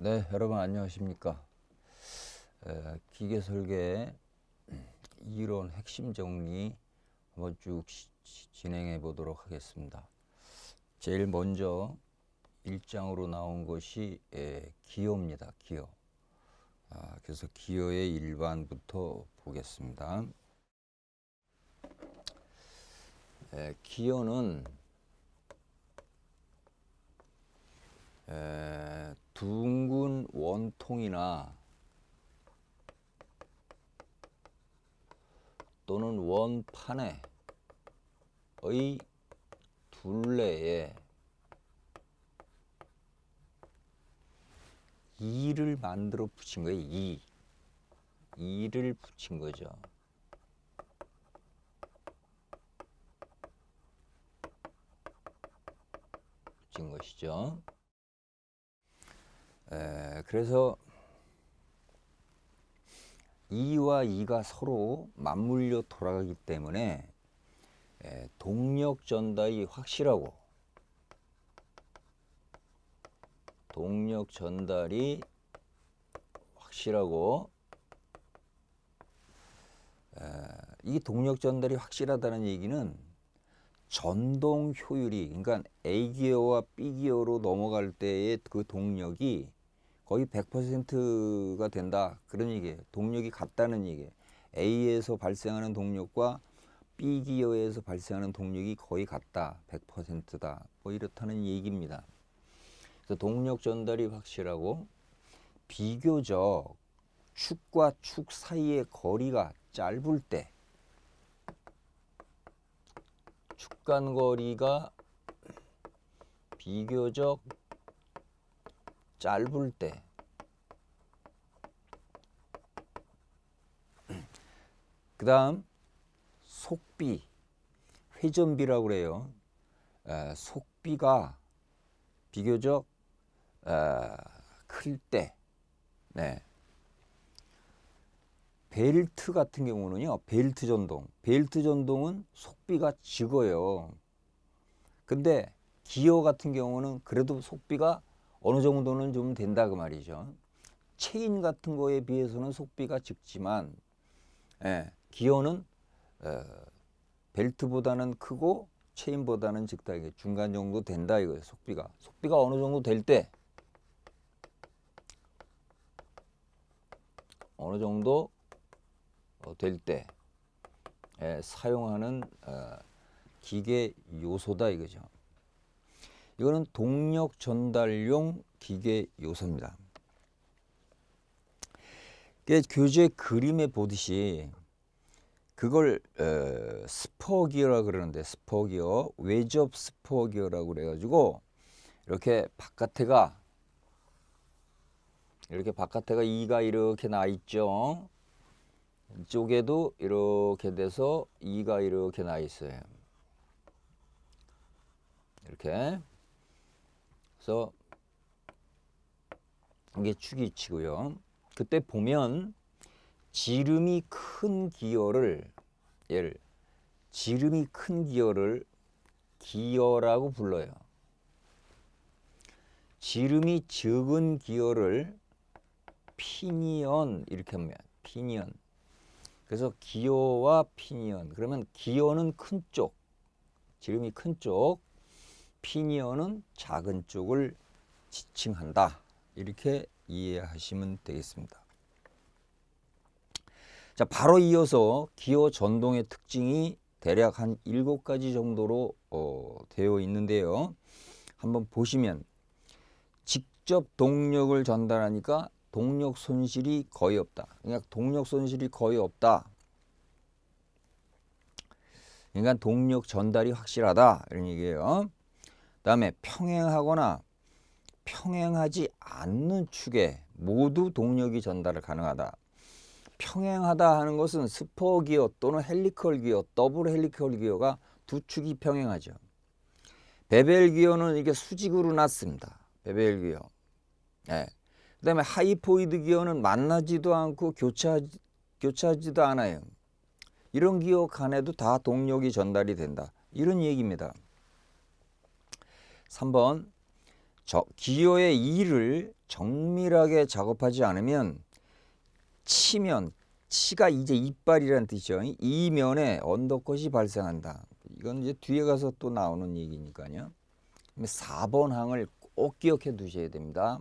네, 여러분 안녕하십니까? 기계 설계 이론 핵심 정리 한번 쭉 진행해 보도록 하겠습니다. 제일 먼저 1장으로 나온 것이 기호입니다. 기호. 그래서 기호의 일반부터 보겠습니다. 기호는 둥근 원통이나 또는 원판의 둘레에 이를 만들어 붙인 거예요. 이를 붙인 거죠. 붙인 것이죠. 그래서 이와 이가 서로 맞물려 돌아가기 때문에 동력 전달이 확실하고 이 동력 전달이 확실하다는 얘기는 전동 효율이, 그러니까 A 기어와 B 기어로 넘어갈 때의 그 동력이 거의 100%가 된다, 그런 얘기예요. 동력이 같다는 얘기예요. A에서 발생하는 동력과 B 기어에서 발생하는 동력이 거의 같다, 100%다, 뭐 이렇다는 얘기입니다. 그래서 동력 전달이 확실하고 비교적 축과 축 사이의 거리가 짧을 때, 축 간 거리가 비교적 짧을 때, 그 다음 속비, 회전비라고 그래요. 속비가 비교적 클 때, 벨트 같은 경우는요, 벨트 전동은 속비가 적어요. 근데 기어 같은 경우는 그래도 속비가 어느 정도는 좀 된다 그 말이죠. 체인 같은 거에 비해서는 속비가 적지만 기어는 벨트보다는 크고 체인보다는 적다, 이게 중간 정도 된다 이거예요. 속비가 어느 정도 될 때, 사용하는 기계 요소다 이거죠. 이거는 동력 전달용 기계 요소입니다. 교재 그림에 보듯이 그걸 스포 기어라 그러는데, 스포 기어, 외접 스포 기어라고 그래가지고 이렇게 바깥에가 이가 이렇게 나 있죠. 이쪽에도 이렇게 돼서 이가 이렇게 나 있어요. 이렇게. 그래서 이게 축이치고요. 그때 보면 지름이 큰 기어를 기어라고 불러요. 지름이 적은 기어를 피니언, 이렇게 하면 피니언. 그래서 기어와 피니언, 그러면 기어는 큰 쪽, 지름이 큰 쪽, 피니언은 작은 쪽을 지칭한다, 이렇게 이해하시면 되겠습니다. 자, 바로 이어서 기어 전동의 특징이 대략 한 7가지 정도로 되어 있는데요. 한번 보시면 직접 동력을 전달하니까 동력 손실이 거의 없다. 그러니까 동력 손실이 거의 없다. 그러니까 동력 전달이 확실하다, 이런 얘기예요. 그다음에 평행하거나 평행하지 않는 축에 모두 동력이 전달을 가능하다. 평행하다 하는 것은 스포 기어 또는 헬리컬 기어, 더블 헬리컬 기어가 두 축이 평행하죠. 베벨 기어는 이게 수직으로 놨습니다. 베벨 기어. 그 다음에 하이포이드 기어는 만나지도 않고 교차하지도 않아요. 이런 기어 간에도 다 동력이 전달이 된다, 이런 얘기입니다. 3번, 기호의 이를 정밀하게 작업하지 않으면 치가 이제 이빨이라는 뜻이죠. 이면에 언더컷이 발생한다. 이건 이제 뒤에 가서 또 나오는 얘기니까요. 4번 항을 꼭 기억해 두셔야 됩니다.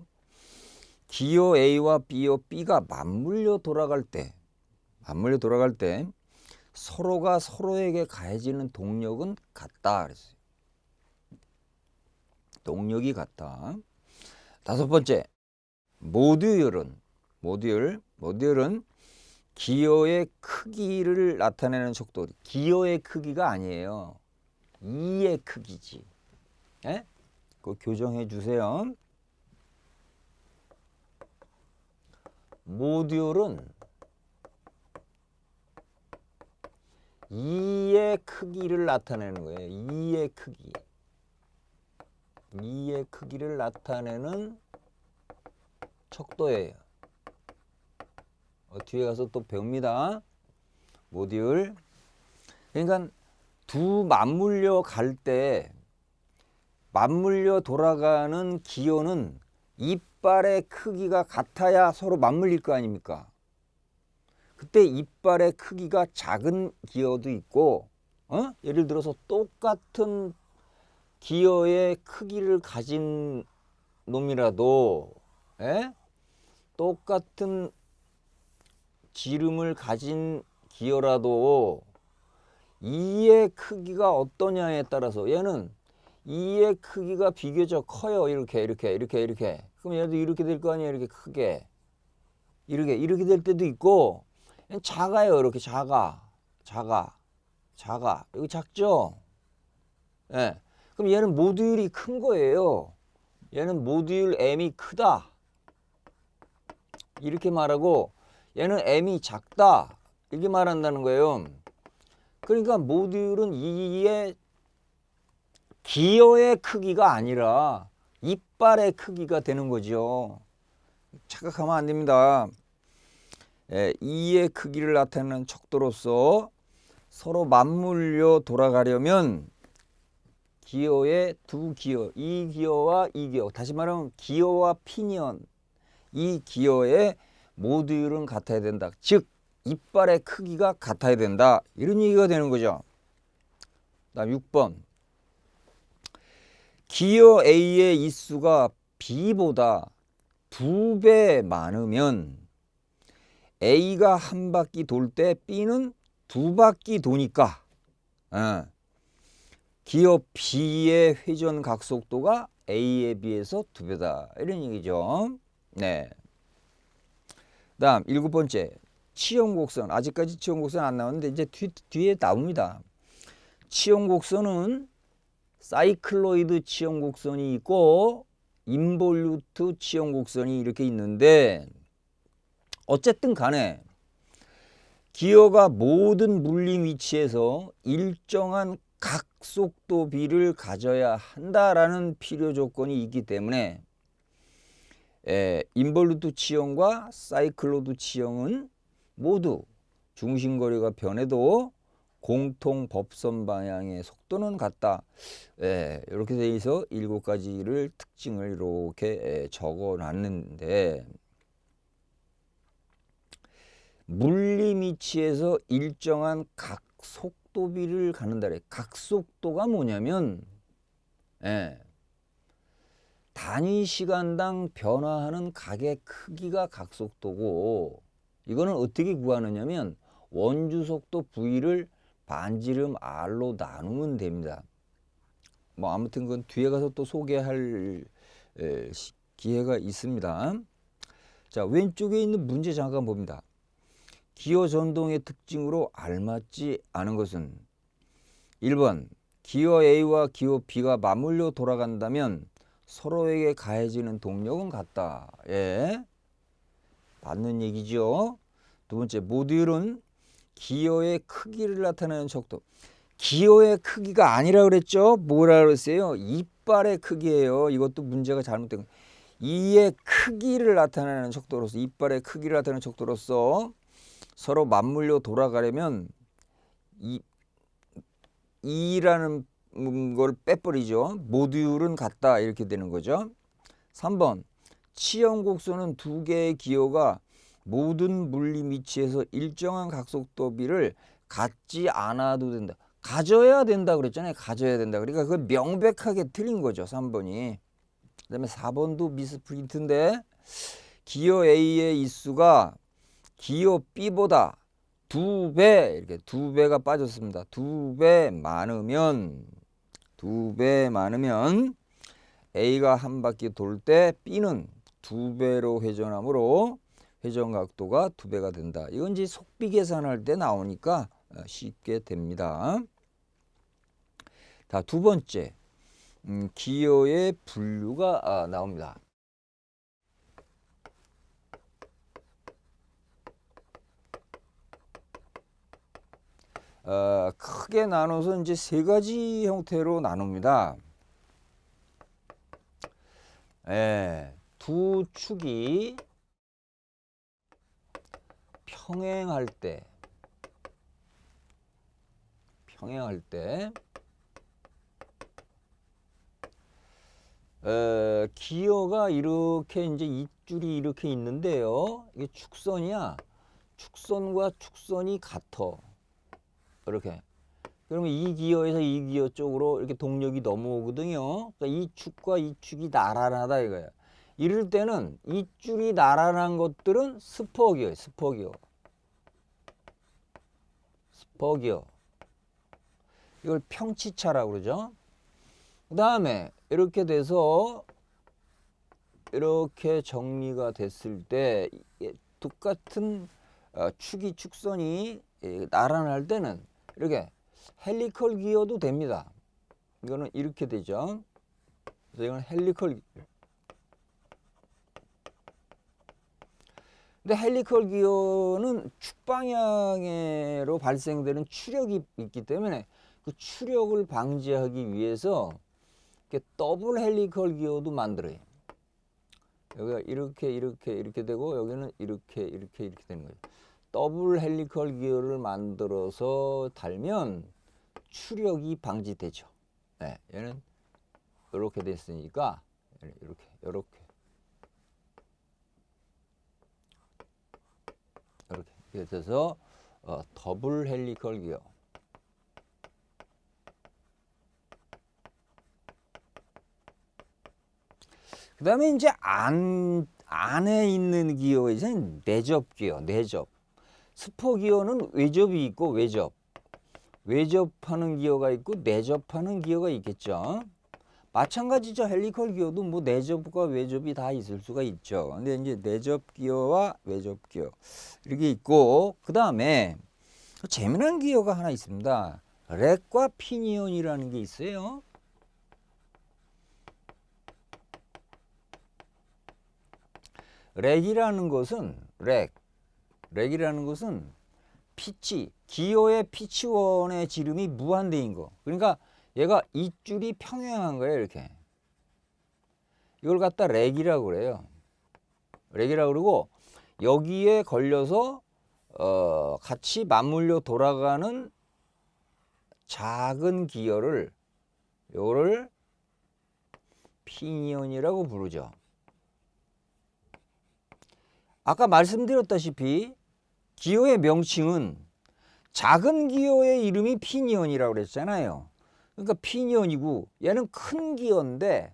기호 A와 B가 맞물려 돌아갈 때 서로가 서로에게 가해지는 동력은 같다 그랬어요. 동력이 같다. 5번째, 모듈은 기호의 크기를 나타내는 속도. 기호의 크기가 아니에요. 이의 크기지. 예? 그거 교정해 주세요. 모듈은 이의 크기를 나타내는 거예요. 이의 크기. 이의 크기를 나타내는 척도예요. 뒤에 가서 또 배웁니다. 모듈. 그러니까 두 맞물려 갈 때 맞물려 돌아가는 기호는 이빨의 크기가 같아야 서로 맞물릴 거 아닙니까? 그때 이빨의 크기가 작은 기호도 있고, 예를 들어서 똑같은 기호의 크기를 가진 놈이라도, 똑같은 지름을 가진 기호라도 이의 크기가 어떠냐에 따라서 얘는 이의 크기가 비교적 커요. 이렇게. 그럼 얘도 이렇게 될 거 아니에요. 이렇게 크게. 이렇게 될 때도 있고, 작아요. 이렇게 작아. 여기 작죠? 예. 그럼 얘는 모듈이 큰 거예요. 얘는 모듈 M이 크다. 이렇게 말하고, 얘는 M이 작다. 이렇게 말한다는 거예요. 그러니까 모듈은 이의 기호의 크기가 아니라 이빨의 크기가 되는 거죠. 착각하면 안 됩니다. 이의 크기를 나타내는 척도로서 서로 맞물려 돌아가려면 기호의 두 기호, 이 기호와 이 기호, 다시 말하면 기호와 피니언, 이 기호의 모듈은 같아야 된다. 즉 이빨의 크기가 같아야 된다. 이런 얘기가 되는 거죠. 다음 6번. 기호 A의 입수가 B보다 2배 많으면 A가 한 바퀴 돌 때 B는 2바퀴 도니까 기호 B의 회전 각속도가 A에 비해서 2배다. 이런 얘기죠. 네. 다음 7번째. 치형곡선. 아직까지 치형곡선 안 나왔는데 이제 뒤에 나옵니다. 치형곡선은 사이클로이드 치형곡선이 있고 인볼루트 치형곡선이 이렇게 있는데, 어쨌든 간에 기호가 모든 물림 위치에서 일정한 각속도비를 가져야 한다라는 필요 조건이 있기 때문에 인볼루트 치형과 사이클로이드 치형은 모두 중심거리가 변해도 공통 법선 방향의 속도는 같다. 이렇게 돼 있어 7가지를 특징을 이렇게 적어 놨는데, 물림 위치에서 일정한 각속도비를 갖는다. 각속도가 뭐냐면 단위 시간당 변화하는 각의 크기가 각속도고, 이거는 어떻게 구하느냐면 원주 속도 V를 반지름 R로 나누면 됩니다. 뭐 아무튼 그건 뒤에 가서 또 소개할 기회가 있습니다. 자, 왼쪽에 있는 문제 잠깐 봅니다. 기호 전동의 특징으로 알맞지 않은 것은 1번 기호 A와 기호 B가 맞물려 돌아간다면 서로에게 가해지는 동력은 같다. 맞는 얘기죠. 두 번째, 모듈은 기호의 크기를 나타내는 척도. 기호의 크기가 아니라 그랬죠. 뭐라 그랬어요? 이빨의 크기예요. 이것도 문제가 잘못된 거예요. 이의 크기를 나타내는 척도로서, 이빨의 크기를 나타내는 척도로서 서로 맞물려 돌아가려면 이라는 걸 빼버리죠. 모듈은 같다 이렇게 되는 거죠. 3번 치형곡선은 두 개의 기호가 모든 물림 위치에서 일정한 각속도비를 갖지 않아도 된다. 가져야 된다 그랬잖아요. 가져야 된다. 그러니까 그걸 명백하게 틀린 거죠. 3번이. 그 다음에 4번도 미스프린트인데 기호 A의 인수가 기호 B보다 2배 이렇게 2배가 빠졌습니다. 2배 많으면 A가 한 바퀴 돌 때 B는 2배로 회전하므로 회전 각도가 2배가 된다. 이건 이제 속비 계산할 때 나오니까 쉽게 됩니다. 자, 두 번째 기호의 분류가 나옵니다. 크게 나눠서 이제 세 가지 형태로 나눕니다. 두 축이 평행할 때 기호가 이렇게 이제 이 줄이 이렇게 있는데요. 이게 축선이야. 축선과 축선이 같아. 이렇게. 그러면 이 기호에서 이 기호 쪽으로 이렇게 동력이 넘어오거든요. 그러니까 이 축과 이 축이 나란하다 이거야. 이럴 때는 이 줄이 나란한 것들은 스포기호예요. 스포기호. 이걸 평치차라고 그러죠. 그 다음에 이렇게 돼서 이렇게 정리가 됐을 때 똑같은 축이 축선이 나란할 때는 이렇게 헬리컬 기호도 됩니다. 이거는 이렇게 되죠. 그래서 이건 헬리컬. 근데 헬리컬 기호는 축 방향으로 발생되는 추력이 있기 때문에 그 추력을 방지하기 위해서 이렇게 더블 헬리컬 기호도 만들어요. 여기가 이렇게 되고 여기는 이렇게 되는 거예요. 더블 헬리컬 기호를 만들어서 달면 추력이 방지되죠. 네, 얘는 이렇게 됐으니까 이렇게 돼서 더블 헬리컬 기호. 그 다음에 이제 안에 있는 기호가 이제 내접 기호, 내접. 스포 기호는 외접이 있고 외접하는 기호가 있고 내접하는 기호가 있겠죠. 마찬가지죠. 헬리컬 기호도 뭐 내접과 외접이 다 있을 수가 있죠. 근데 이제 내접 기호와 외접 기호 이렇게 있고, 그 다음에 재미난 기호가 하나 있습니다. 렉과 피니온이라는 게 있어요. 렉이라는 것은 피치, 기호의 피치원의 지름이 무한대인 거. 그러니까 얘가 이 줄이 평행한 거예요. 이렇게. 이걸 갖다 렉이라고 그래요. 렉이라고 그러고 여기에 걸려서 같이 맞물려 돌아가는 작은 기호를 요거를 피니온이라고 부르죠. 아까 말씀드렸다시피 기호의 명칭은 작은 기호의 이름이 피니온이라고 그랬잖아요. 그러니까 피니온이고 얘는 큰 기호인데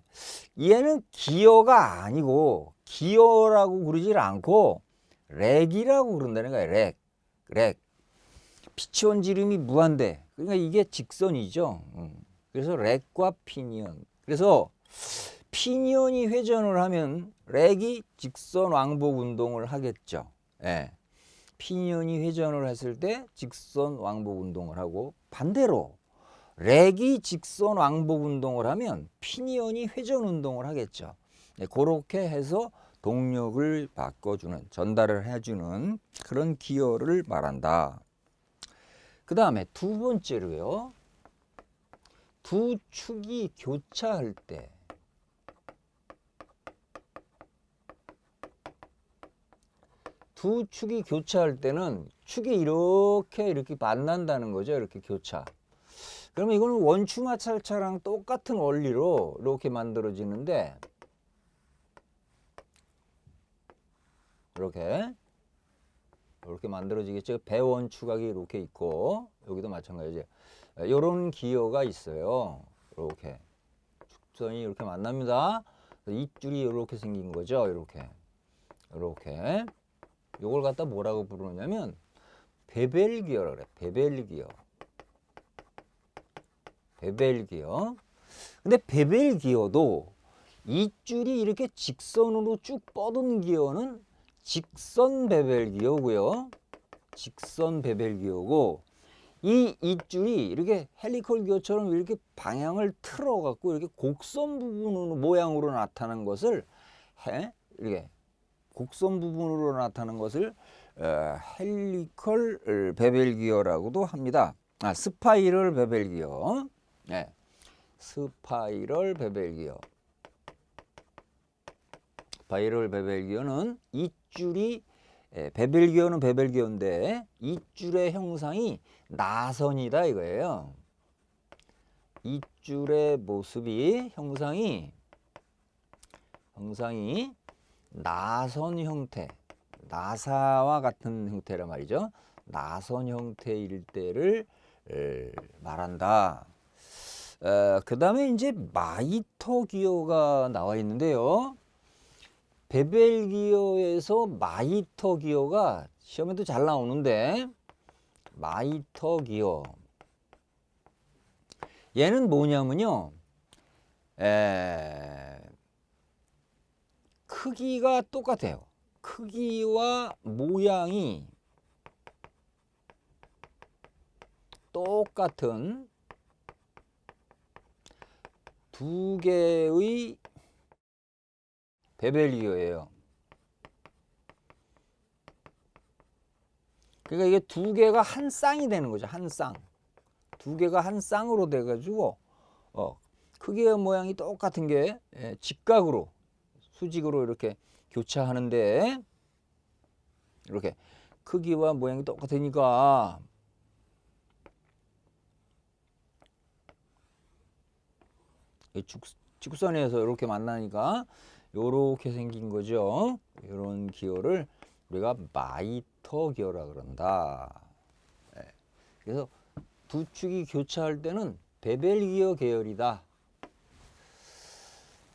얘는 기호가 아니고 기호라고 그러질 않고 렉이라고 그런다는 거예요. 렉. 피치원 지름이 무한대. 그러니까 이게 직선이죠. 그래서 렉과 피니온. 그래서 피니온이 회전을 하면 렉이 직선 왕복 운동을 하겠죠. 예. 피니온이 회전을 했을 때 직선 왕복 운동을 하고, 반대로 렉이 직선 왕복 운동을 하면 피니온이 회전 운동을 하겠죠. 예, 그렇게 해서 동력을 바꿔주는, 전달을 해주는 그런 기호를 말한다. 그 다음에 두 번째로요. 두 축이 교차할 때 두 축이 교차할 때는 축이 이렇게 만난다는 거죠. 이렇게 교차. 그러면 이거는 원추마찰차랑 똑같은 원리로 이렇게 만들어지는데, 이렇게 만들어지겠죠. 배원 추각이 이렇게 있고 여기도 마찬가지죠. 이런 기호가 있어요. 이렇게 축선이 이렇게 만납니다. 이 줄이 이렇게 생긴 거죠. 이렇게 이걸 갖다 뭐라고 부르냐면 베벨기어라 그래. 베벨기어. 근데 베벨기어도 이 줄이 이렇게 직선으로 쭉 뻗은 기어는 직선 베벨기어고요. 직선 베벨기어고 이 줄이 이렇게 헬리컬 기어처럼 이렇게 방향을 틀어 갖고 이렇게 곡선 부분으로 모양으로 나타나는 것을 이렇게 곡선 부분으로 나타나는 것을 헬리컬 베벨기어라고도 합니다. 스파이럴 베벨기어. 네. 스파이럴 베벨기어. 스파이럴 베벨기어는 이 줄이 베벨기어는 베벨기어인데 이 줄의 형상이 나선이다 이거예요. 이 줄의 모습이 형상이 나선 형태, 나사와 같은 형태란 말이죠. 나선 형태일 때를 말한다. 그 다음에 이제 마이터 기어가 나와 있는데요. 베벨기어에서 마이터 기어가 시험에도 잘 나오는데 마이터 기어 얘는 뭐냐면요. 크기가 똑같아요. 크기와 모양이 똑같은 두 개의 베벨기어예요. 그러니까 이게 두 개가 한 쌍이 되는 거죠. 한 쌍. 두 개가 한 쌍으로 돼가지고 크기와 모양이 똑같은 게 직각으로 수직으로 이렇게 교차하는데 이렇게 크기와 모양이 똑같으니까 직선에서 이렇게 만나니까 이렇게 생긴 거죠. 이런 기어를 우리가 마이터 기어라 그런다. 그래서 두 축이 교차할 때는 베벨 기어 계열이다.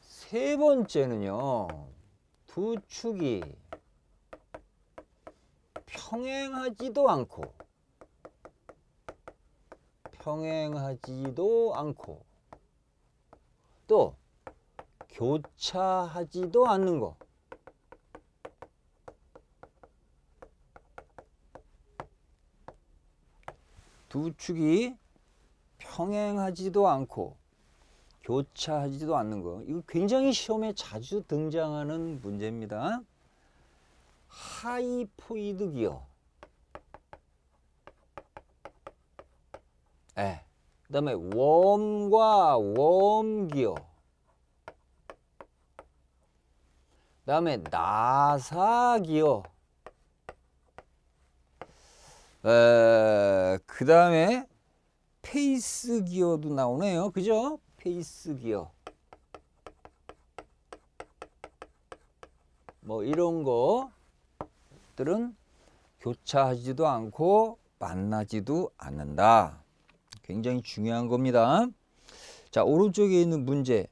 세 번째는요. 두 축이 평행하지도 않고 또 교차하지도 않는 거. 두 축이 평행하지도 않고 교차하지도 않는 거. 이거 굉장히 시험에 자주 등장하는 문제입니다. 하이포이드 기어. 그 다음에 웜과 웜 기어. 그 다음에 나사 기어. 그 다음에 페이스 기어도 나오네요. 그죠? 페이스 기어. 뭐 이런 것들은 교차하지도 않고 만나지도 않는다. 굉장히 중요한 겁니다. 자, 오른쪽에 있는 문제.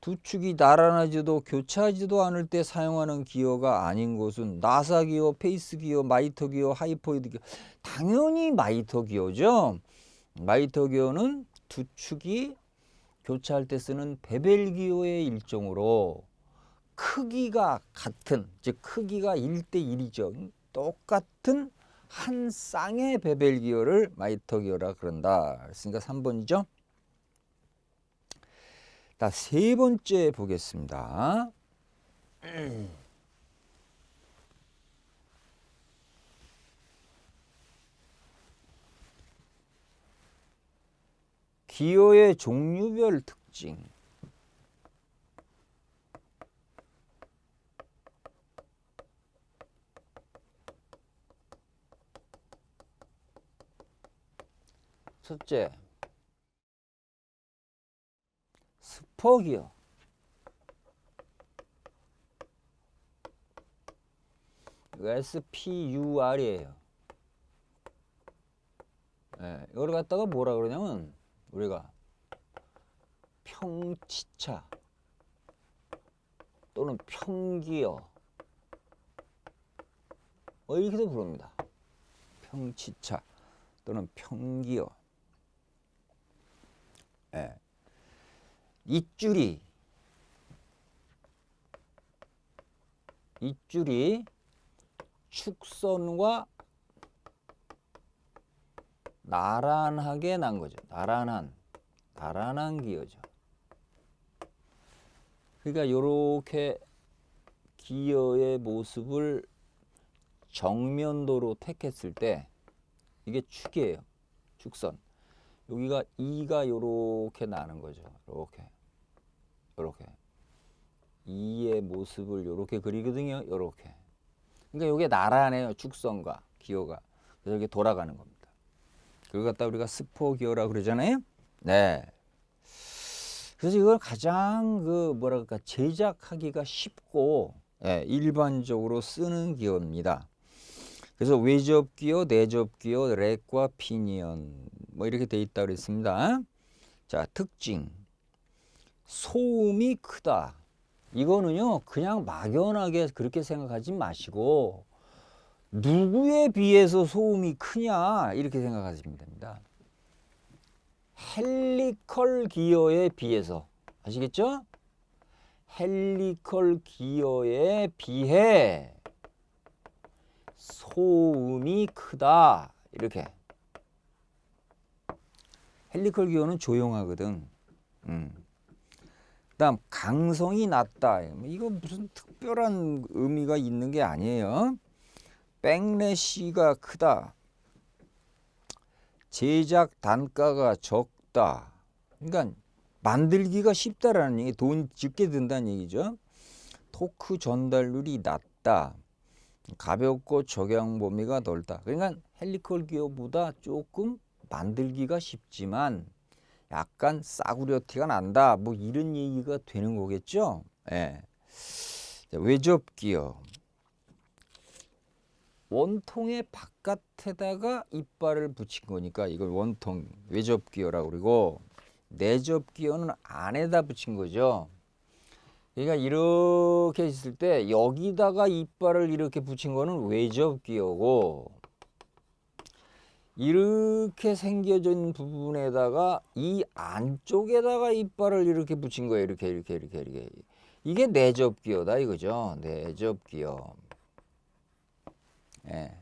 두 축이 나란하지도 교차하지도 않을 때 사용하는 기어가 아닌 것은 나사 기어, 페이스 기어, 마이터 기어, 하이포이드 기어. 당연히 마이터 기어죠. 마이터 기어는 두 축이 교차할 때 쓰는 베벨 기어의 일종으로 크기가 같은, 즉 크기가 1대1이죠. 똑같은 한 쌍의 베벨 기어를 마이터 기어라 그런다. 그러니까 3번이죠. 자, 세 번째 보겠습니다. 기어의 종류별 특징. 첫째, 스퍼기어. SPUR이에요. 예, 이걸 갖다가 뭐라 그러냐면 우리가 평치차 또는 평기어 이렇게도 부릅니다. 평치차 또는 평기어. 예. 이줄이 축선과 나란하게 난 거죠. 나란한 기어죠. 그러니까 요렇게 기어의 모습을 정면도로 택했을 때 이게 축이에요. 축선. 여기가 이가 요렇게 나는 거죠. 요렇게. 이의 모습을 요렇게 그리거든요. 요렇게. 그러니까 요게 나란해요. 축선과 기어가. 그래서 이게 돌아가는 겁니다. 그걸 갖다 우리가 스포 기어라고 그러잖아요. 네. 그래서 이걸 가장 뭐라 그럴까 제작하기가 쉽고 일반적으로 쓰는 기어입니다. 그래서 외접 기어, 내접 기어, 렉과 피니언 뭐 이렇게 돼 있다 그랬습니다. 자, 특징. 소음이 크다. 이거는요 그냥 막연하게 그렇게 생각하지 마시고 누구에 비해서 소음이 크냐 이렇게 생각하시면 됩니다. 헬리컬 기어에 비해서. 아시겠죠? 헬리컬 기어에 비해 소음이 크다. 이렇게. 헬리컬 기어는 조용하거든. 그다음 강성이 낮다. 이거 무슨 특별한 의미가 있는 게 아니에요. 백래시가 크다. 제작 단가가 적다. 그러니까 만들기가 쉽다라는 얘기, 돈 적게 든다는 얘기죠. 토크 전달률이 낮다. 가볍고 적용 범위가 넓다. 그러니까 헬리컬 기어보다 조금 만들기가 쉽지만 약간 싸구려 티가 난다. 뭐 이런 얘기가 되는 거겠죠. 예. 외접 기어. 원통의 바깥에다가 이빨을 붙인 거니까 이걸 원통 외접 기어라고 그러고, 내접 기어는 안에다 붙인 거죠. 그러니까 이렇게 있을 때 여기다가 이빨을 이렇게 붙인 거는 외접 기어고, 이렇게 생겨진 부분에다가 이 안쪽에다가 이빨을 이렇게 붙인 거예요. 이렇게. 이게 내접 기어다 이거죠. 내접 기어. 예.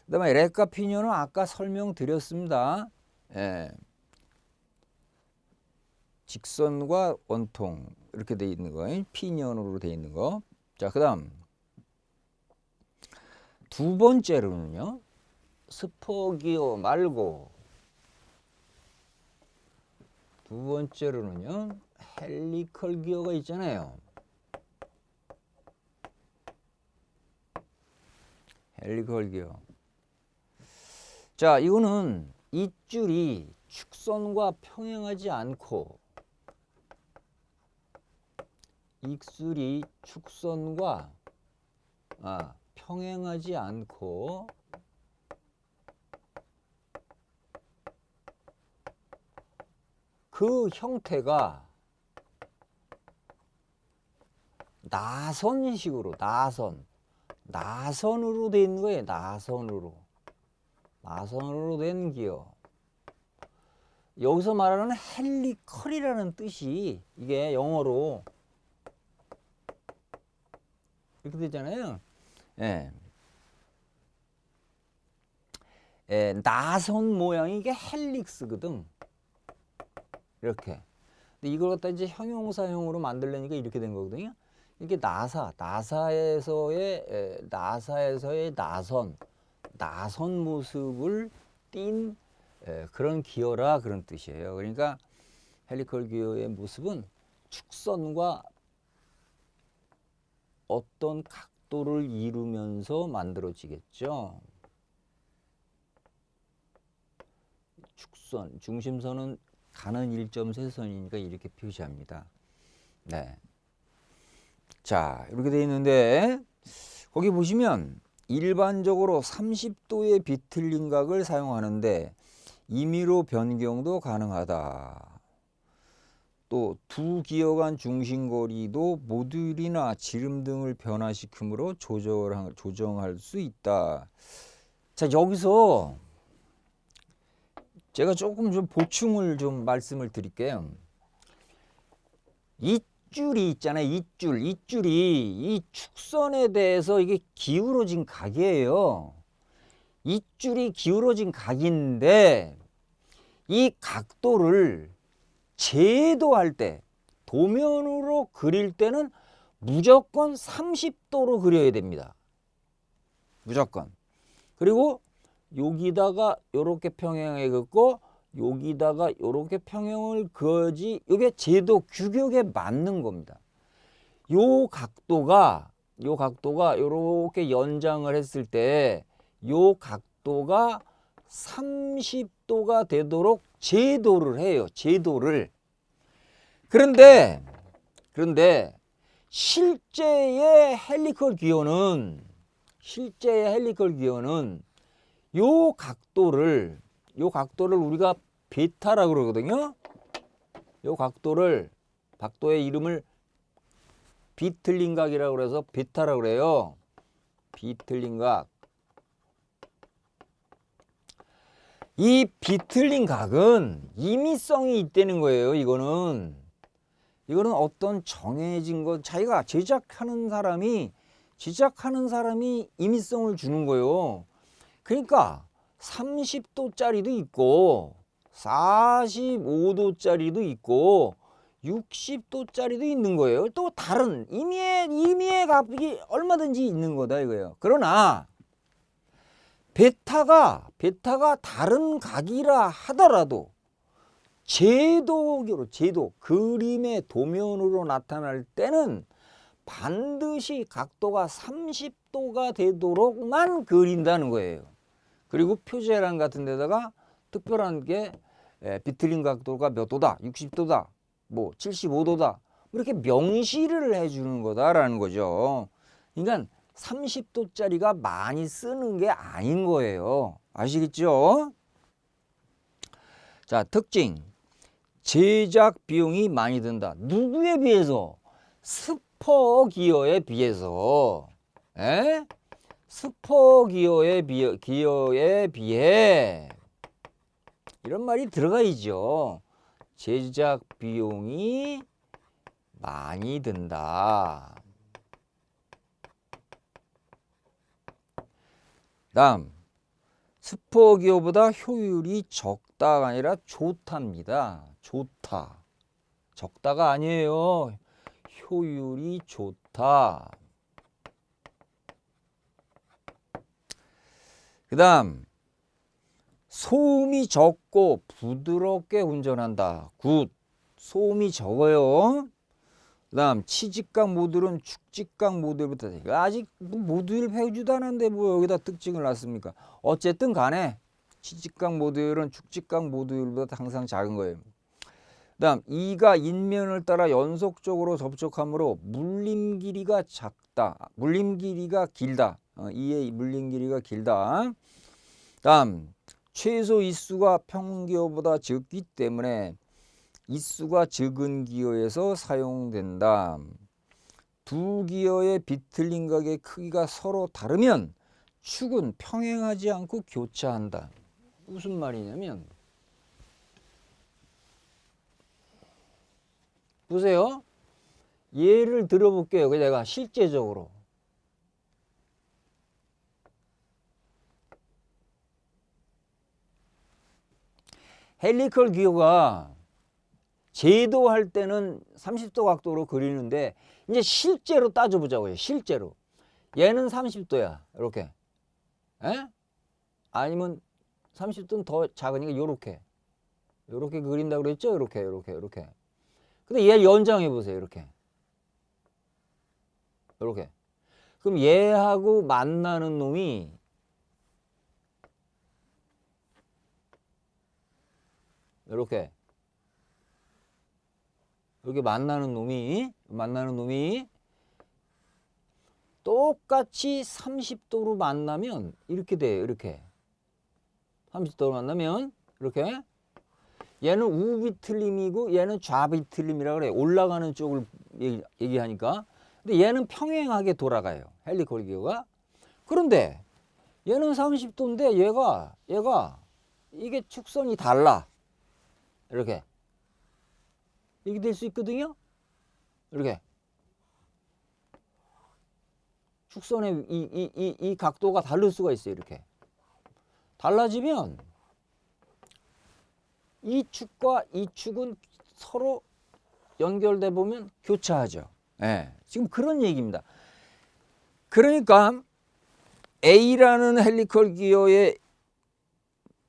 그다음에 렉과 피니언은 아까 설명드렸습니다. 예. 직선과 원통 이렇게 돼 있는 거, 피니언으로 돼 있는 거. 자, 그다음 두 번째로는요. 스포 기어 말고 두 번째로는요. 헬리컬 기어가 있잖아요. 헬리컬 기어. 자, 이거는 잇줄이 축선과 평행하지 않고 익술이 축선과 평행하지 않고 그 형태가 나선식으로 나선으로 돼 있는 거예요. 나선으로 된 기어. 여기서 말하는 헬리컬이라는 뜻이 이게 영어로 이렇게 되잖아요. 예. 나선 모양이 이게 헬릭스거든. 이렇게. 근데 이걸 갖다 이제 형용사형으로 만들려니까 이렇게 된 거거든요. 이게 나사에서의 나선 모습을 띈 그런 기어라 그런 뜻이에요. 그러니까 헬리컬 기어의 모습은 축선과 어떤 각도를 이루면서 만들어지겠죠. 축선, 중심선은 가는 1.3선이니까 이렇게 표시합니다. 네. 자, 이렇게 돼 있는데 거기 보시면 일반적으로 30도의 비틀린 각을 사용하는데 임의로 변경도 가능하다. 또 두 기어 간 중심거리도 모듈이나 지름 등을 변화시키므로 조정할 수 있다. 자, 여기서 제가 조금 좀 보충을 좀 말씀을 드릴게요. 이줄이 있잖아요. 이줄이 이 축선에 대해서 이게 기울어진 각이에요. 이줄이 기울어진 각인데 이 각도를 제도할 때, 도면으로 그릴 때는 무조건 30도로 그려야 됩니다. 무조건. 그리고 여기다가 이렇게 평행하게 긋고 여기다가 이렇게 평행을 그어야지 이게 제도 규격에 맞는 겁니다. 요 각도가 이렇게 연장을 했을 때 요 각도가 30도가 되도록 제도를 해요. 제도를. 그런데 실제의 헬리컬 기어는 요 각도를 우리가 베타라고 그러거든요. 요 각도의 이름을 비틀린 각이라고 그래서 베타라고 그래요. 비틀린 각. 이 비틀린 각은 임의성이 있다는 거예요. 이거는 어떤 정해진 것, 자기가 제작하는 사람이 임의성을 주는 거예요. 그러니까 30도짜리도 있고 45도짜리도 있고 60도짜리도 있는 거예요. 또 다른 임의의 값이 얼마든지 있는 거다 이거예요. 그러나 베타가 다른 각이라 하더라도 제도 그림의 도면으로 나타날 때는 반드시 각도가 30도가 되도록만 그린다는 거예요. 그리고 표제란 같은 데다가 특별한 게 비틀린 각도가 몇 도다, 60도다, 뭐 75도다 이렇게 명시를 해주는 거다라는 거죠. 그러니까 30도짜리가 많이 쓰는 게 아닌 거예요. 아시겠죠? 자, 특징. 제작 비용이 많이 든다. 누구에 비해서? 스퍼 기어에 비해서. 스퍼 기어에 비해 이런 말이 들어가야죠. 제작 비용이 많이 든다. 다음, 스퍼 기어보다 효율이 적다가 아니라 좋답니다. 좋다. 적다가 아니에요. 효율이 좋다. 그 다음, 소음이 적고 부드럽게 운전한다. 굿. 소음이 적어요. 그 다음, 취직각 모듈은 축직각 모듈부터. 아직 모듈 배우지도 않았는데 뭐 여기다 특징을 놨습니까? 어쨌든 간에 취직각 모듈은 축직각 모듈보다 항상 작은 거예요. 그 다음, 이가 인면을 따라 연속적으로 접촉하므로 물림 길이가 작다. 물림 길이가 길다. 이의 물림 길이가 길다. 다음, 최소 입수가 평기어보다 적기 때문에 입수가 적은 기어에서 사용된다. 두 기어의 비틀린 각의 크기가 서로 다르면 축은 평행하지 않고 교차한다. 무슨 말이냐면 보세요. 예를 들어볼게요. 내가 실제적으로 헬리컬 기어가 제도할 때는 30도 각도로 그리는데 이제 실제로 따져보자고요. 실제로 얘는 30도야. 이렇게. 아니면 30도는 더 작으니까 요렇게 그린다고 그랬죠. 이렇게. 근데 얘 연장해 보세요. 이렇게. 그럼 얘하고 만나는 놈이 이렇게 만나는 놈이 똑같이 30도로 만나면 이렇게 돼요. 이렇게 30도로 만나면 이렇게 얘는 우비틀림이고 얘는 좌비틀림이라고 그래요. 올라가는 쪽을 얘기하니까. 근데 얘는 평행하게 돌아가요. 헬리콜 기어가. 그런데 얘는 30도인데 얘가 이게 축선이 달라. 이렇게 될 수 있거든요. 이렇게 축선의 이 각도가 다를 수가 있어요. 이렇게 달라지면 이 축과 이 축은 서로 연결돼 보면 교차하죠. 예, 지금 그런 얘기입니다. 그러니까 A라는 헬리컬 기어의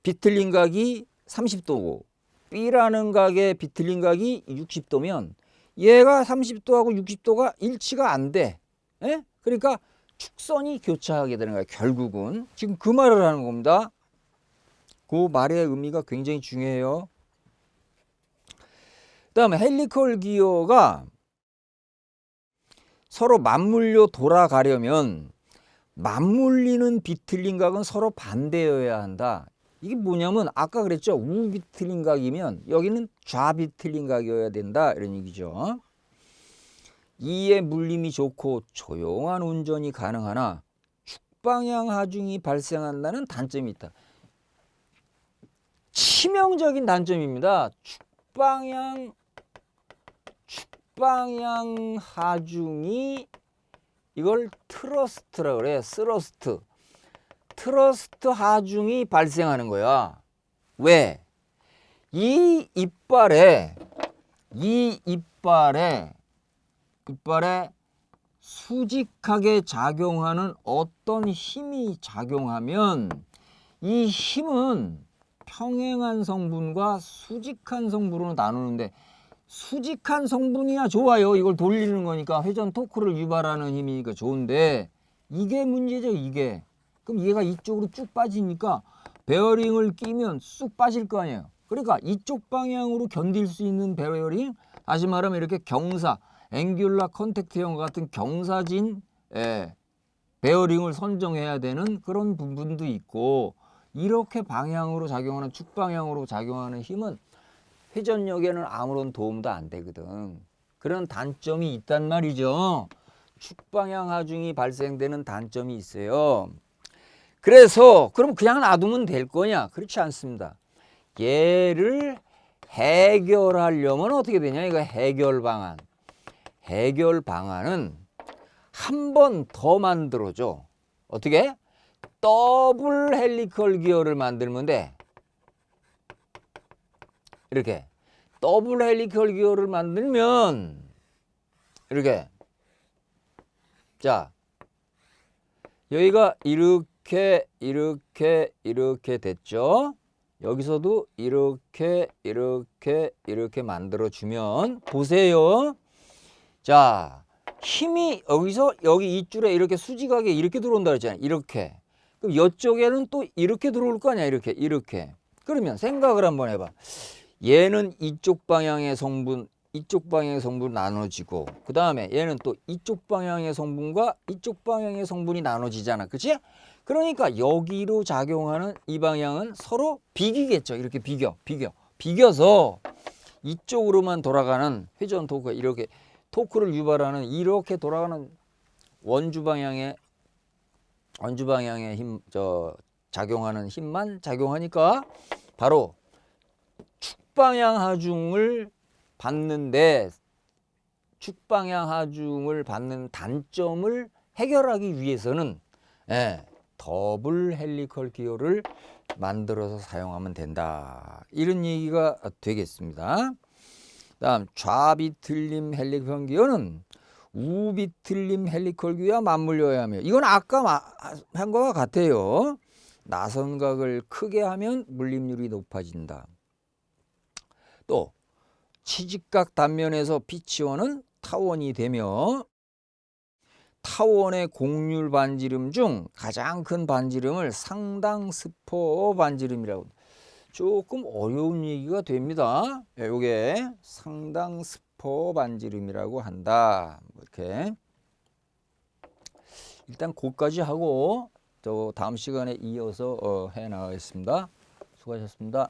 비틀린 각이 30도고 B라는 각의 비틀린 각이 60도면 얘가 30도하고 60도가 일치가 안 돼. 예? 그러니까 축선이 교차하게 되는 거예요. 결국은 지금 그 말을 하는 겁니다. 그 말의 의미가 굉장히 중요해요. 그 다음에 헬리컬 기어가 서로 맞물려 돌아가려면 맞물리는 비틀린 각은 서로 반대여야 한다. 이게 뭐냐면 아까 그랬죠. 우비틀린 각이면 여기는 좌비틀린 각이어야 된다. 이런 얘기죠. 이에 물림이 좋고 조용한 운전이 가능하나 축방향 하중이 발생한다는 단점이 있다. 치명적인 단점입니다. 축방향 하중이 이걸 트러스트라고 그래. 트러스트 하중이 발생하는 거야. 왜? 이 이빨에 수직하게 작용하는 어떤 힘이 작용하면 이 힘은 평행한 성분과 수직한 성분으로 나누는데 수직한 성분이야 좋아요. 이걸 돌리는 거니까 회전 토크를 유발하는 힘이니까 좋은데 이게 문제죠. 이게. 그럼 얘가 이쪽으로 쭉 빠지니까 베어링을 끼면 쑥 빠질 거 아니에요. 그러니까 이쪽 방향으로 견딜 수 있는 베어링, 다시 말하면 이렇게 경사, 앵귤라 컨택트형 같은 경사진 베어링을 선정해야 되는 그런 부분도 있고, 이렇게 방향으로 작용하는 축방향으로 작용하는 힘은 회전력에는 아무런 도움도 안 되거든. 그런 단점이 있단 말이죠. 축방향 하중이 발생되는 단점이 있어요. 그래서 그럼 그냥 놔두면 될 거냐? 그렇지 않습니다. 얘를 해결하려면 어떻게 되냐? 이거 해결 방안은 한 번 더 만들어줘. 어떻게? 더블 헬리컬 기어를 만들면 돼. 이렇게 더블 헬리컬 기어를 만들면 이렇게, 자 여기가 이렇게 됐죠. 여기서도 이렇게 만들어주면 보세요. 자, 힘이 여기서 여기 이 줄에 이렇게 수직하게 이렇게 들어온다 그랬잖아요. 이렇게. 그럼 이쪽에는 또 이렇게 들어올 거 아니야. 이렇게. 그러면 생각을 한번 해봐. 얘는 이쪽 방향의 성분 나눠지고, 그 다음에 얘는 또 이쪽 방향의 성분과 이쪽 방향의 성분이 나눠지잖아. 그치? 그러니까 여기로 작용하는 이 방향은 서로 비기겠죠. 이렇게 비겨서 이쪽으로만 돌아가는 회전 토크가 이렇게 토크를 유발하는 이렇게 돌아가는 원주 방향의 힘, 작용하는 힘만 작용하니까 바로 축방향 하중을 받는 단점을 해결하기 위해서는 더블 헬리컬 기어를 만들어서 사용하면 된다. 이런 얘기가 되겠습니다. 다음 좌비틀림 헬리컬 기어는 우비틀림 헬리컬 기어와 맞물려야 하며, 이건 아까 한 거와 같아요. 나선각을 크게 하면 물림률이 높아진다. 또 치직각 단면에서 피치원은 타원이 되며 타원의 곡률 반지름 중 가장 큰 반지름을 상당스포 반지름이라고. 조금 어려운 얘기가 됩니다. 요게 상당스포 반지름이라고 한다. 이렇게. 일단 거기까지 하고 또 다음 시간에 이어서 해 나가겠습니다. 수고하셨습니다.